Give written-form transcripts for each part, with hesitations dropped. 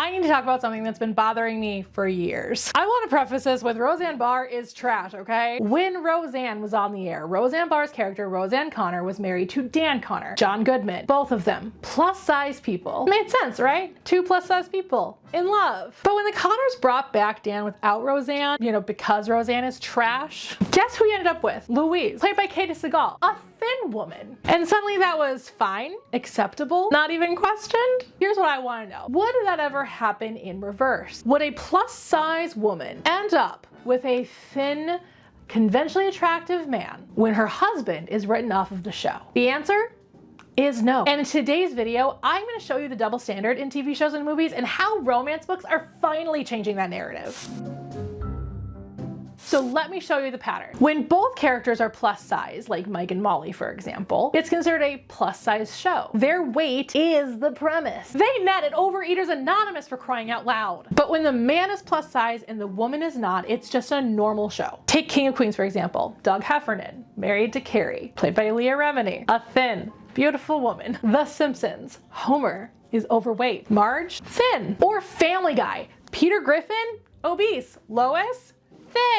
I need to talk about something that's been bothering me for years. I want to preface this with Roseanne Barr is trash, okay? When Roseanne was on the air, Roseanne Barr's character, Roseanne Connor, was married to Dan Connor, John Goodman. Both of them plus-size people. Made sense, right? Two plus-size people in love. But when the Connors brought back Dan without Roseanne, you know, because Roseanne is trash, guess who he ended up with? Louise, played by Katie Seagal, a thin woman. And suddenly that was fine, acceptable, not even questioned. Here's what I want to know. Would that ever happen in reverse? Would a plus-size woman end up with a thin, conventionally attractive man when her husband is written off of the show? The answer is no. And in today's video, I'm going to show you the double standard in TV shows and movies and how romance books are finally changing that narrative. So let me show you the pattern. When both characters are plus size, like Mike and Molly, for example, it's considered a plus size show. Their weight is the premise. They met at Overeaters Anonymous, for crying out loud. But when the man is plus size and the woman is not, it's just a normal show. Take King of Queens, for example. Doug Heffernan, married to Carrie, played by Leah Remini, a thin, beautiful woman. The Simpsons, Homer is overweight. Marge, thin. Or Family Guy, Peter Griffin, obese. Lois,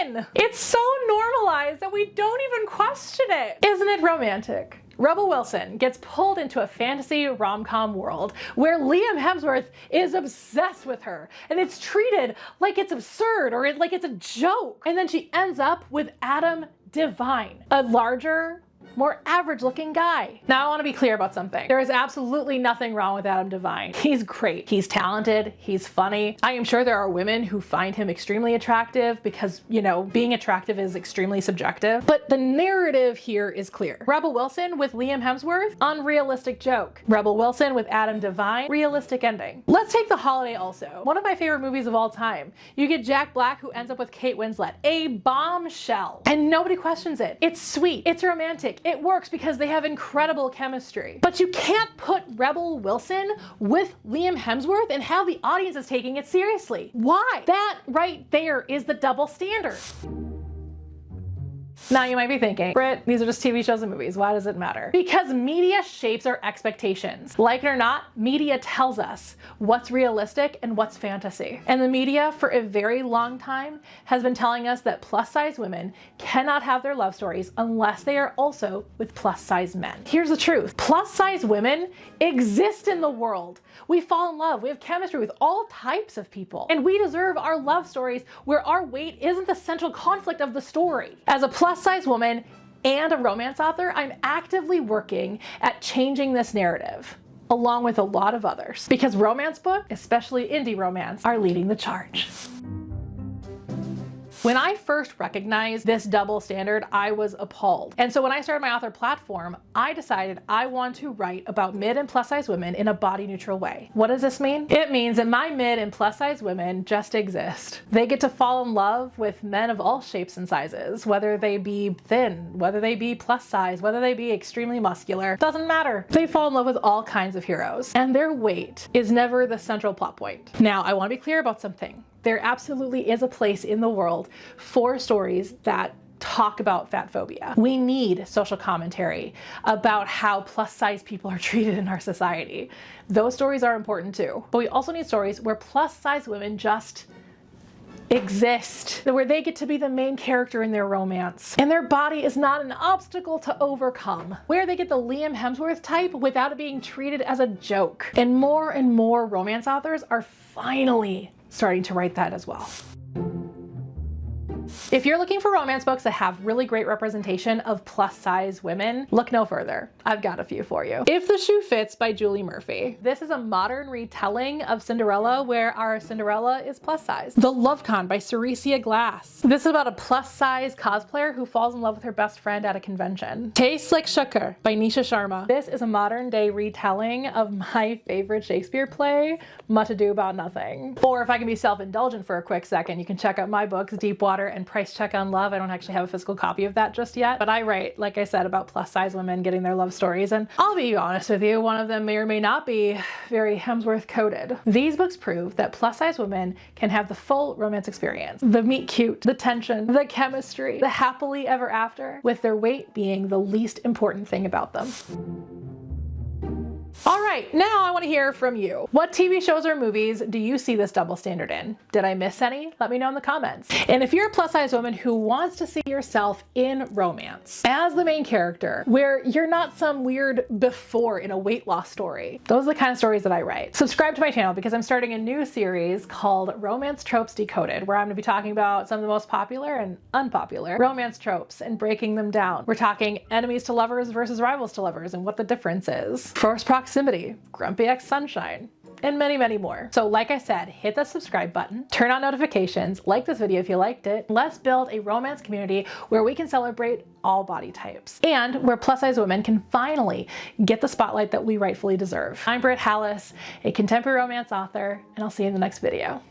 thin. It's so normalized that we don't even question it. Isn't it romantic? Rebel Wilson gets pulled into a fantasy rom-com world where Liam Hemsworth is obsessed with her, and it's treated like it's absurd or like it's a joke. And then she ends up with Adam Devine, a larger, more average looking guy. Now I want to be clear about something. There is absolutely nothing wrong with Adam Devine. He's great. He's talented. He's funny. I am sure there are women who find him extremely attractive because, you know, being attractive is extremely subjective. But the narrative here is clear. Rebel Wilson with Liam Hemsworth, unrealistic joke. Rebel Wilson with Adam Devine, realistic ending. Let's take The Holiday also. One of my favorite movies of all time. You get Jack Black who ends up with Kate Winslet, a bombshell. And nobody questions it. It's sweet. It's romantic. It works because they have incredible chemistry. But you can't put Rebel Wilson with Liam Hemsworth and have the audience is taking it seriously. Why? That right there is the double standard. Now you might be thinking, Britt, these are just TV shows and movies. Why does it matter? Because media shapes our expectations. Like it or not, media tells us what's realistic and what's fantasy. And the media for a very long time has been telling us that plus size women cannot have their love stories unless they are also with plus size men. Here's the truth. Plus size women exist in the world. We fall in love. We have chemistry with all types of people. And we deserve our love stories where our weight isn't the central conflict of the story. As a plus size woman and a romance author, I'm actively working at changing this narrative, along with a lot of others, because romance books, especially indie romance, are leading the charge. When I first recognized this double standard, I was appalled. And so when I started my author platform, I decided I want to write about mid and plus size women in a body neutral way. What does this mean? It means that my mid and plus size women just exist. They get to fall in love with men of all shapes and sizes, whether they be thin, whether they be plus size, whether they be extremely muscular, doesn't matter. They fall in love with all kinds of heroes, and their weight is never the central plot point. Now, I want to be clear about something. There absolutely is a place in the world for stories that talk about fat phobia. We need social commentary about how plus size people are treated in our society. Those stories are important too. But we also need stories where plus size women just exist, where they get to be the main character in their romance and their body is not an obstacle to overcome, where they get the Liam Hemsworth type without it being treated as a joke. And more romance authors are finally starting to write that as well. If you're looking for romance books that have really great representation of plus size women, look no further. I've got a few for you. If the Shoe Fits by Julie Murphy. This is a modern retelling of Cinderella where our Cinderella is plus size. The Love Con by Ceresia Glass. This is about a plus size cosplayer who falls in love with her best friend at a convention. Tastes Like Sugar by Nisha Sharma. This is a modern day retelling of my favorite Shakespeare play, Much Ado About Nothing. Or if I can be self-indulgent for a quick second, you can check out my books, Deep Water and Price Check on Love. I don't actually have a physical copy of that just yet, but I write, like I said, about plus size women getting their love stories, and I'll be honest with you, one of them may or may not be very Hemsworth coded. These books prove that plus size women can have the full romance experience. The meet cute, the tension, the chemistry, the happily ever after, with their weight being the least important thing about them. All right, now I want to hear from you. What TV shows or movies do you see this double standard in? Did I miss any? Let me know in the comments. And if you're a plus size woman who wants to see yourself in romance as the main character, where you're not some weird before in a weight loss story, those are the kind of stories that I write. Subscribe to my channel because I'm starting a new series called Romance Tropes Decoded, where I'm going to be talking about some of the most popular and unpopular romance tropes and breaking them down. We're talking enemies to lovers versus rivals to lovers and what the difference is. Forced proximity, grumpy ex-sunshine, and many, many more. So like I said, hit the subscribe button, turn on notifications, like this video if you liked it. Let's build a romance community where we can celebrate all body types and where plus size women can finally get the spotlight that we rightfully deserve. I'm Britt Hallis, a contemporary romance author, and I'll see you in the next video.